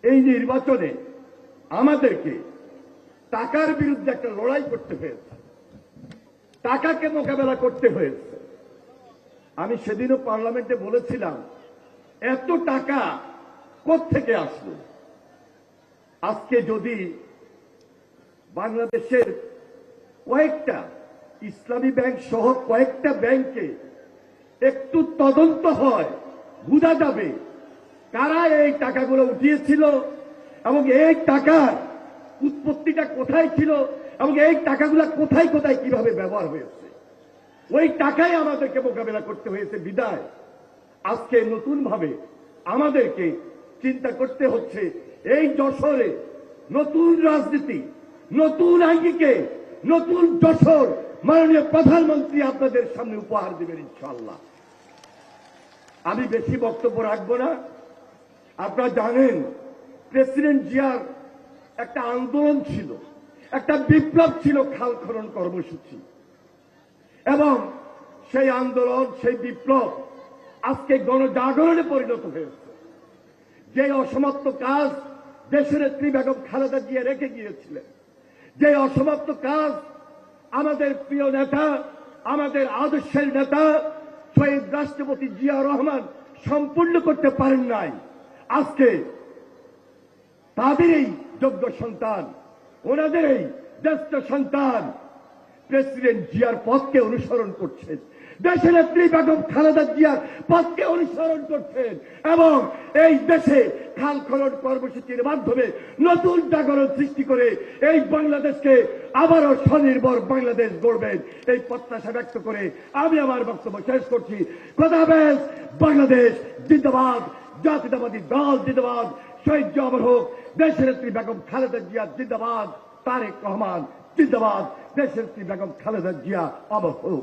এই নির্বাচনে আমাদেরকে টাকার বিরুদ্ধে একটা লড়াই করতে হয়েছে, টাকাকে মোকাবেলা করতে হয়েছে। আমি সেদিনও পার্লামেন্টে বলেছিলাম, এত টাকা কোত্থেকে আসলো? আজকে যদি বাংলাদেশের কয়েকটা ইসলামী ব্যাংক সহ কয়েকটা ব্যাংকে একটু তদন্ত হয়, বোঝা যাবে কারা এই টাকাগুলো উঠিয়েছিল এবং এই টাকার উৎপত্তিটা কোথায় ছিল এবং এই টাকাগুলো কোথায় কোথায় কিভাবে ব্যবহার হয়েছে। ওই টাকাই আমাদেরকে মোকাবেলা করতে হয়েছে বিদায় আজকে নতুন ভাবে আমাদেরকে চিন্তা করতে হচ্ছে এই যশোরে নতুন রাজনীতি, নতুন আঙ্গিকে, নতুন যশোর মাননীয় প্রধানমন্ত্রী আপনাদের সামনে উপহার দেবেন ইনশাআল্লাহ। আমি বেশি বক্তব্য রাখবো না। আপনারা জানেন প্রেসিডেন্ট জিয়ার একটা আন্দোলন ছিল, একটা বিপ্লব ছিল খাল খনন কর্মসূচি, এবং সেই আন্দোলন, সেই বিপ্লব আজকে গণজাগরণে পরিণত হয়েছে। যে অসমাপ্ত কাজ দেশনেত্রী বেগম খালেদা জিয়া রেখে গিয়েছিলেন, যে অসমাপ্ত কাজ আমাদের প্রিয় নেতা, আমাদের আদর্শের নেতা শহীদ রাষ্ট্রপতি জিয়া রহমান সম্পূর্ণ করতে পারেন নাই, আজকে তাদের এই যোগ্য সন্তান, ওনাদের এই জ্যেষ্ঠ সন্তান প্রেসিডেন্ট জিয়ার পথকে অনুসরণ করছেন, দেশনেত্রী বেগম খালেদা জিয়ার পথকে অনুসরণ করছেন এবং এই দেশে খাল খনন কর্মসূচির মাধ্যমে নতুন জাগরণ সৃষ্টি করে এই বাংলাদেশকে আবারও স্বনির্ভর বাংলাদেশ গড়বেন, এই প্রত্যাশা ব্যক্ত করে আমি আমার বক্তব্য শেষ করছি। খোদা হাফেজ। বাংলাদেশ জিন্দাবাদ, জাতীয়তাবাদী দল জিন্দাবাদ, শহীদ অমর হোক দেশনেত্রী বেগম খালেদা জিয়া জিন্দাবাদ, তারেক রহমান জিন্দাবাদ, দেশনেত্রী বেগম খালেদা জিয়া অমর হোক।